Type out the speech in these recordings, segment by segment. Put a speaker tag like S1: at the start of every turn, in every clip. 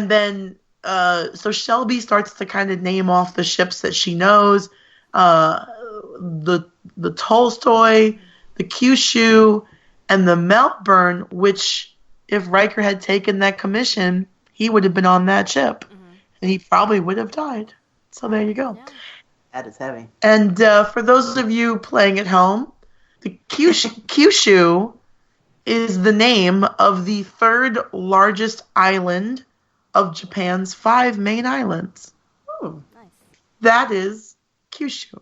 S1: And then, so Shelby starts to kind of name off the ships that she knows. The Tolstoy, the Kyushu, and the Melbourne, which if Riker had taken that commission, he would have been on that ship. And he probably would have died. So there you go.
S2: Yeah.
S3: That is heavy.
S1: And for those of you playing at home, the Kyushu is the name of the third largest island of Japan's 5 main islands.
S3: Ooh.
S2: Nice.
S1: That is Kyushu.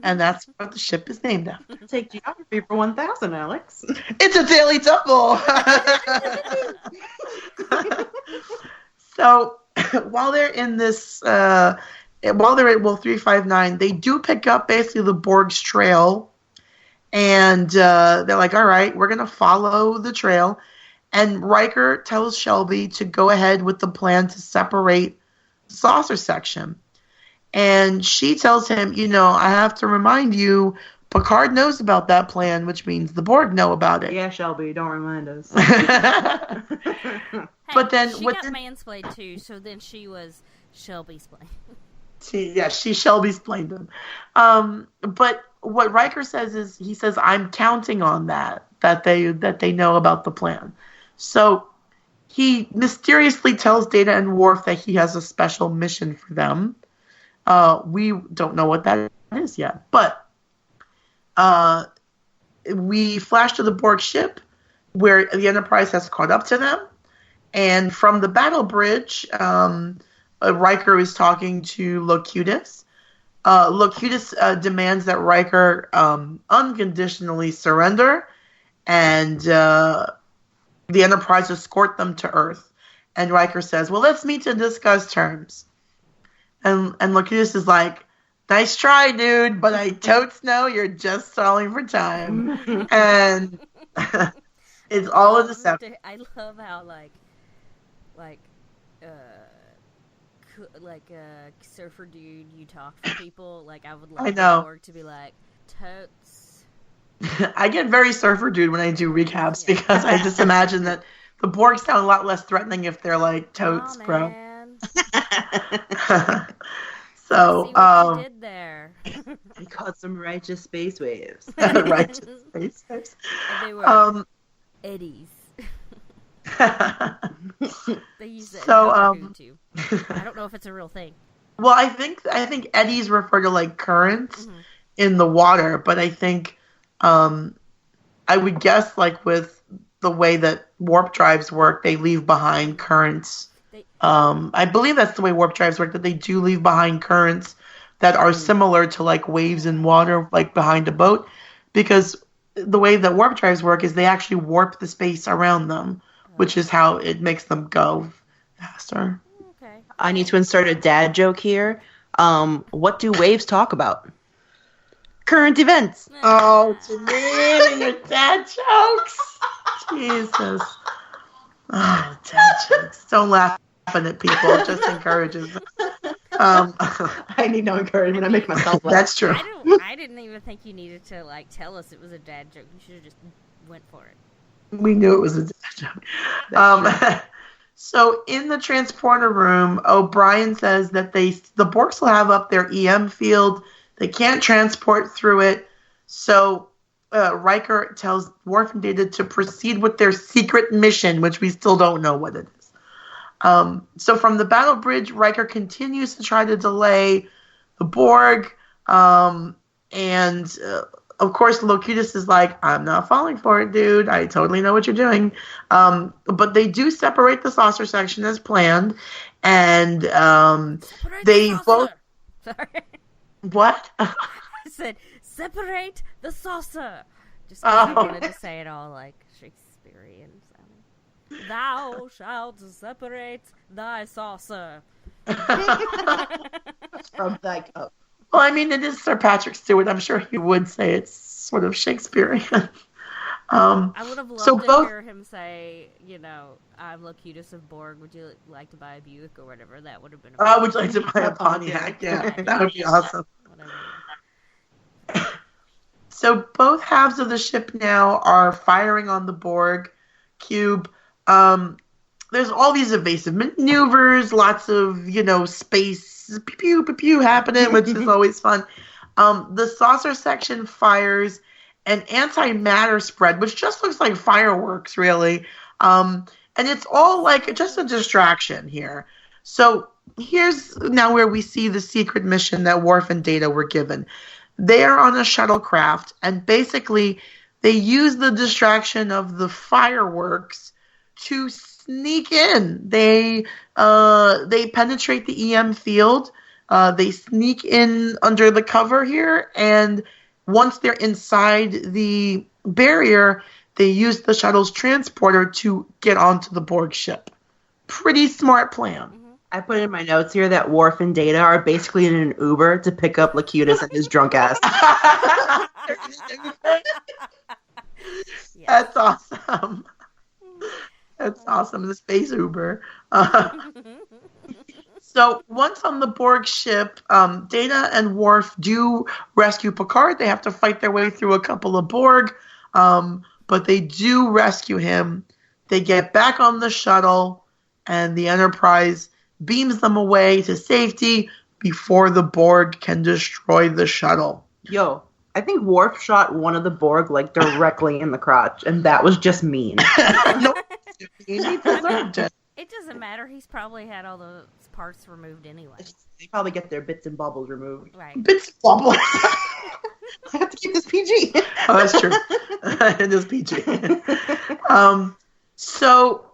S1: And that's what the ship is named after.
S3: Take geography for 1,000, Alex.
S1: It's a daily double. So while they're in this, while they're at 359, they do pick up basically the Borg's trail. And they're like, all right, we're going to follow the trail. And Riker tells Shelby to go ahead with the plan to separate the saucer section. And she tells him, I have to remind you, Picard knows about that plan, which means the Borg know about it.
S3: Yeah, Shelby, don't remind us.
S1: But then
S2: she got mansplained too, so then she was Shelby's plane.
S1: She Shelby's played him. But what Riker says is, he says, I'm counting on that they know about the plan. So he mysteriously tells Data and Worf that he has a special mission for them. We don't know what that is yet, but we flash to the Borg ship where the Enterprise has caught up to them. And from the battle bridge, Riker is talking to Locutus. Locutus demands that Riker unconditionally surrender, and the Enterprise escort them to Earth. And Riker says, well, let's meet to discuss terms. And Locutus is like, nice try, dude, but I totes know you're just stalling for time. And it's all a deception.
S2: I love how, surfer dude, you talk to people. Like, I would love the Borg to be like, totes.
S1: I get very surfer dude when I do recaps because I just imagine that the Borg sound a lot less threatening if they're like, totes, bro.
S2: Man.
S1: So,
S2: see what you did there.
S3: He caught some righteous space waves.
S1: Righteous space waves.
S2: And they were eddies. They use that too. I don't know if it's a real thing.
S1: Well, I think eddies refer to like currents in the water, but I think I would guess like with the way that warp drives work, they leave behind currents. I believe that's the way warp drives work, that they do leave behind currents that are similar to like waves in water, like behind a boat, because the way that warp drives work is they actually warp the space around them, which is how it makes them go faster.
S2: Okay.
S3: I need to insert a dad joke here. What do waves talk about? Current events.
S1: Oh, Janine and your dad jokes. Jesus. Oh, dad jokes. Don't laugh at people. It just encourages them.
S3: I need no encouragement. I make myself laugh.
S1: That's true.
S2: I didn't even think you needed to like tell us it was a dad joke. You should have just went for it.
S1: We knew it was a dad joke. So in the transporter room, O'Brien says that the Borgs will have up their EM field. They can't transport through it. So Riker tells Worf and Data to proceed with their secret mission, which we still don't know what it is. So from the battle bridge, Riker continues to try to delay the Borg. And of course, Locutus is like, I'm not falling for it, dude. I totally know what you're doing. But they do separate the saucer section as planned. And they both...
S2: Sorry.
S1: What?
S2: I said, separate the saucer. Just because I wanted to say it all like Shakespearean sounding. Thou shalt separate thy saucer.
S3: From thy cup.
S1: Well, I mean, it is Sir Patrick Stewart. I'm sure he would say it's sort of Shakespearean.
S2: I would have loved to hear him say, I'm Locutus of Borg. Would you like to buy a Buick or whatever? That would have been amazing.
S1: Would you like to buy a Pontiac? Yeah, that would be awesome.
S2: Whatever.
S1: So both halves of the ship now are firing on the Borg cube. there's all these evasive maneuvers, lots of, space pew pew pew happening, which is always fun. The saucer section fires an antimatter spread, which just looks like fireworks, really. And it's all like just a distraction here. So here's now where we see the secret mission that Worf and Data were given. They are on a shuttlecraft, and basically they use the distraction of the fireworks to sneak in. They penetrate the EM field. They sneak in under the cover here, and once they're inside the barrier, they use the shuttle's transporter to get onto the Borg ship. Pretty smart plan.
S3: I put in my notes here that Worf and Data are basically in an Uber to pick up Locutus and his drunk ass.
S1: That's awesome. That's awesome. The space Uber. So once on the Borg ship, Data and Worf do rescue Picard. They have to fight their way through a couple of Borg, but they do rescue him. They get back on the shuttle, and the Enterprise beams them away to safety before the Borg can destroy the shuttle.
S3: Yo, I think Worf shot one of the Borg directly in the crotch, and that was just mean.
S1: No, he deserved it.
S2: It doesn't matter. He's probably had all those parts removed anyway.
S3: They probably get their bits and bubbles removed.
S2: Right.
S1: Bits and bubbles.
S3: I have to keep this PG.
S1: Oh, that's true. It is PG. So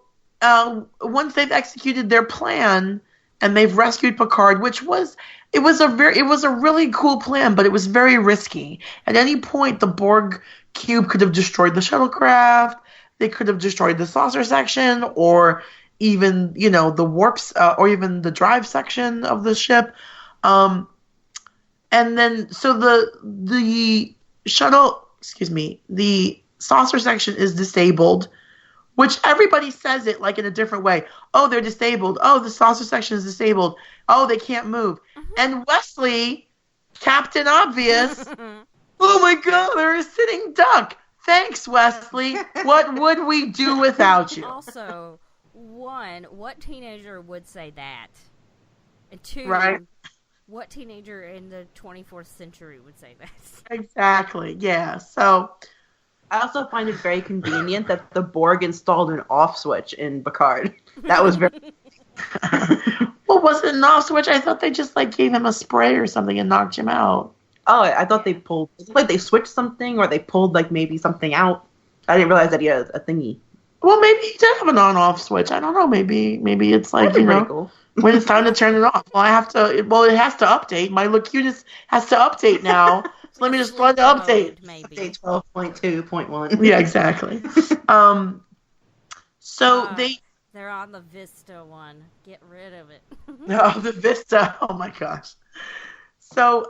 S1: once they've executed their plan and they've rescued Picard, it was a really cool plan, but it was very risky. At any point, the Borg cube could have destroyed the shuttlecraft. They could have destroyed the saucer section, or even the warps, or even the drive section of the ship. And then so the saucer section is disabled, which everybody says it like in a different way. Oh, they're disabled. Oh, the saucer section is disabled. Oh, they can't move. Mm-hmm. And Wesley, Captain Obvious, oh my God, they're a sitting duck. Thanks, Wesley. What would we do without you?
S2: Also, one, what teenager would say that? And two,
S1: right?
S2: What teenager in the 24th century would say that? Exactly,
S1: yeah. So
S3: I also find it very convenient that the Borg installed an off switch in Picard. That was very...
S1: Well, was it an off switch? I thought they just gave him a spray or something and knocked him out.
S3: Oh, I thought they pulled... they switched something, or they pulled, maybe something out. I didn't realize that he had a thingy.
S1: Well, maybe he did have an on-off switch. I don't know. Maybe it's
S3: cool.
S1: When it's time to turn it off. Well, it has to update. My Locutus has to update now. So let me just run the update.
S2: Maybe.
S3: Update 12.2.1.
S1: Yeah, exactly. So
S2: they're on the Vista one. Get rid of it.
S1: Oh, the Vista. Oh my gosh. So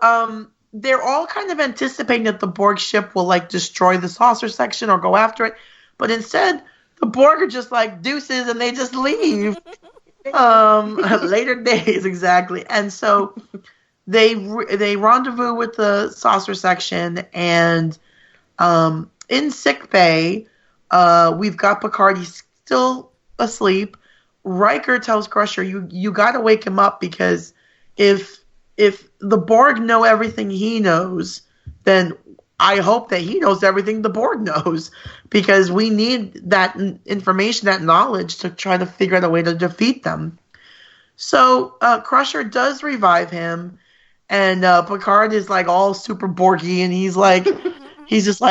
S1: they're all kind of anticipating that the Borg ship will destroy the saucer section or go after it, but instead the Borg are just deuces and they just leave. Later days, exactly. And so they rendezvous with the saucer section, and in sickbay, we've got Picard. He's still asleep. Riker tells Crusher, "You got to wake him up, because if the Borg know everything he knows, then I hope that he knows everything the Borg knows, because we need that information, that knowledge, to try to figure out a way to defeat them." So Crusher does revive him, and Picard is all super Borgy, and he's just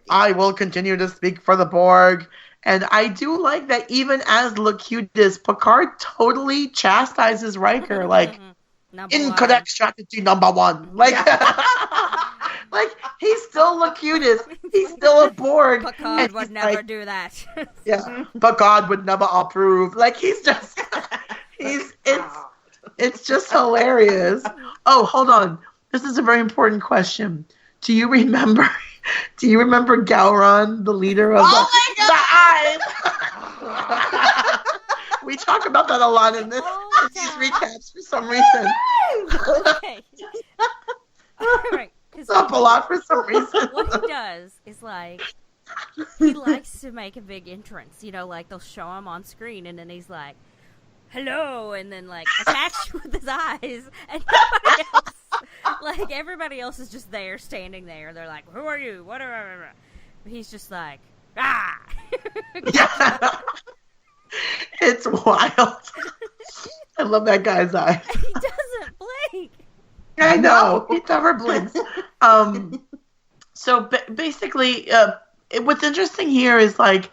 S1: I will continue to speak for the Borg. And I do like that even as Locutus, Picard totally chastises Riker, incorrect strategy number one. He's still Locutus. He's still a Borg.
S2: Picard would never do that.
S1: Yeah, Picard would never approve. He's just, it's just hilarious. Oh, hold on. This is a very important question. Do you remember Gowron, the leader of the Eyes? We talk about that a lot in these recaps for some reason.
S2: Okay. All right.
S1: It's up a lot for some reason.
S2: What he does is he likes to make a big entrance. You know, like they'll show him on screen, and then he's like, "Hello," and then like attacks you with his eyes, and everybody else is just there, standing there. They're like, "Who are you?" Whatever. He's just like, "Ah."
S1: Yeah. It's wild. I love that guy's eyes.
S2: He doesn't blink.
S1: I know. He never blinks. So basically, what's interesting here is like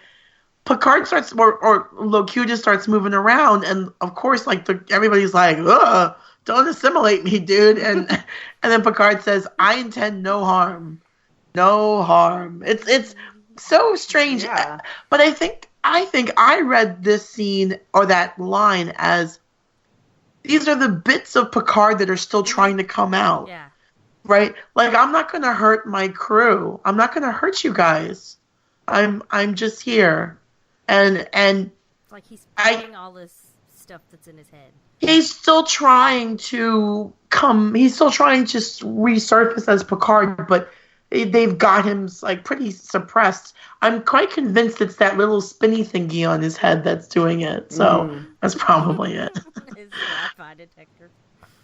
S1: Picard starts, or Locutus starts moving around, and of course, like everybody's like, "Ugh, don't assimilate me, dude," and then Picard says, "I intend no harm, no harm." It's so strange,
S3: Yeah.
S1: but I think I read this scene or that line as these are the bits of Picard that are still trying to come out.
S2: Yeah.
S1: Right? Like, I'm not going to hurt my crew. I'm not going to hurt you guys. I'm just here. And
S2: It's like he's putting all this stuff that's in his head.
S1: He's still trying to resurface as Picard, but they've got him like pretty suppressed. I'm quite convinced it's that little spinny thingy on his head that's doing it. So that's probably it.
S2: His Wi-Fi detector.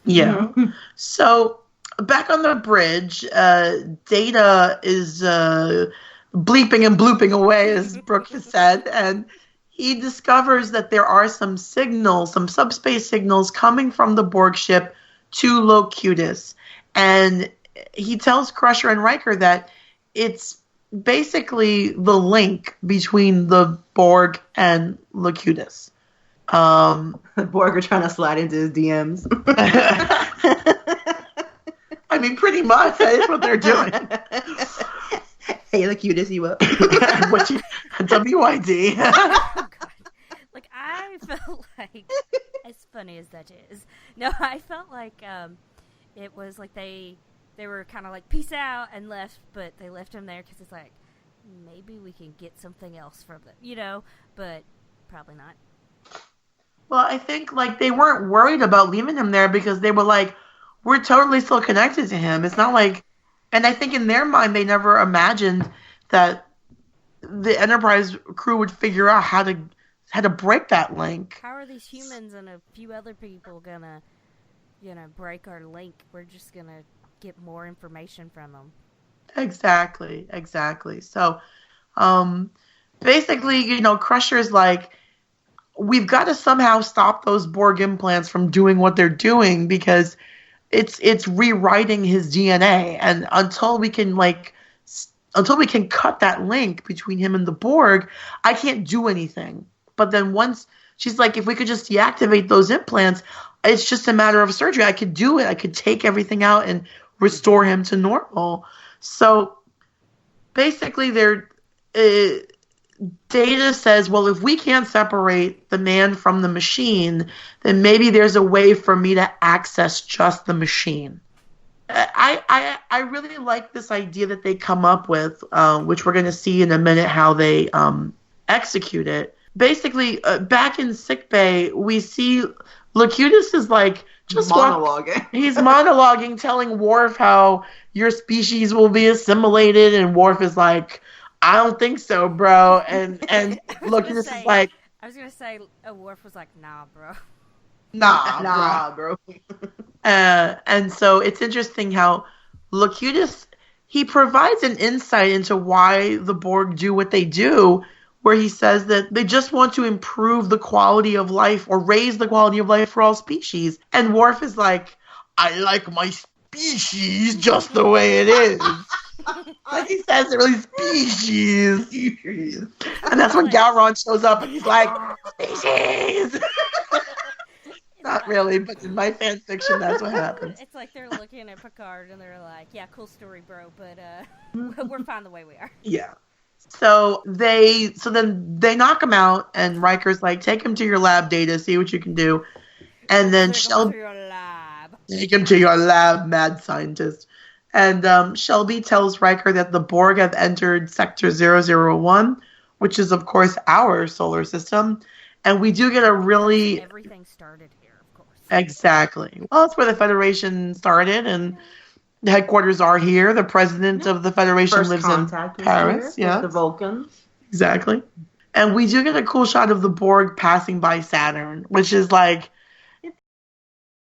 S1: Yeah. So back on the bridge, Data is bleeping and blooping away, as Brooke has said, and he discovers that there are some signals, some subspace signals coming from the Borg ship to Locutus. And he tells Crusher and Riker that it's basically the link between the Borg and Locutus.
S3: The Borg are trying to slide into his DMs.
S1: I mean, pretty much. That's what they're doing.
S3: Hey, Locutus, you up?
S1: WID.
S2: Oh, God. Like, I felt like, as funny as that is, no, I felt like it was like they were kind of like, peace out, and left, but they left him there because it's like, maybe we can get something else from them, you know, but probably not.
S1: Well, I think, like, they weren't worried about leaving him there because they were like, we're totally still connected to him. It's not like, and I think in their mind they never imagined that the Enterprise crew would figure out how to break that link.
S2: How are these humans and a few other people gonna, break our link? We're just gonna get more information from them.
S1: Exactly. So, basically, Crusher's like, we've got to somehow stop those Borg implants from doing what they're doing because it's rewriting his DNA, and until we can cut that link between him and the Borg, I can't do anything. But then once she's like, if we could just deactivate those implants, it's just a matter of surgery. I could do it. I could take everything out and restore him to normal. So basically, Data says, well, if we can't separate the man from the machine, then maybe there's a way for me to access just the machine. I really like this idea that they come up with, which we're going to see in a minute how they execute it. Basically, back in sickbay, we see Locutus is like just
S3: monologuing.
S1: He's monologuing, telling Worf how your species will be assimilated, and Worf is like, I don't think so, bro. And Locutus is like,
S2: I was gonna say, Worf was like, nah, bro.
S3: Nah, bro.
S1: And so it's interesting how Locutus, he provides an insight into why the Borg do what they do, where he says that they just want to improve the quality of life or raise the quality of life for all species. And Worf is like, I like my species just the way it is. Like he says it really, species. And that's when Gowron shows up and he's like, species. Not really, but in my fan fiction, that's what happens.
S2: It's like they're looking at Picard and they're like, yeah, cool story, bro, but we're fine the way we are.
S1: Yeah. So then they knock him out, and Riker's like, take him to your lab, Data, see what you can do. And then Shelby, take him to your lab, mad scientist. And Shelby tells Riker that the Borg have entered Sector 001, which is, of course, our solar system. And we do get a really...
S2: Everything started here, of course.
S1: Exactly. Well, that's where the Federation started, and The headquarters are here. The president of the Federation lives in Paris. Yeah,
S3: the Vulcans.
S1: Exactly. And we do get a cool shot of the Borg passing by Saturn, which is like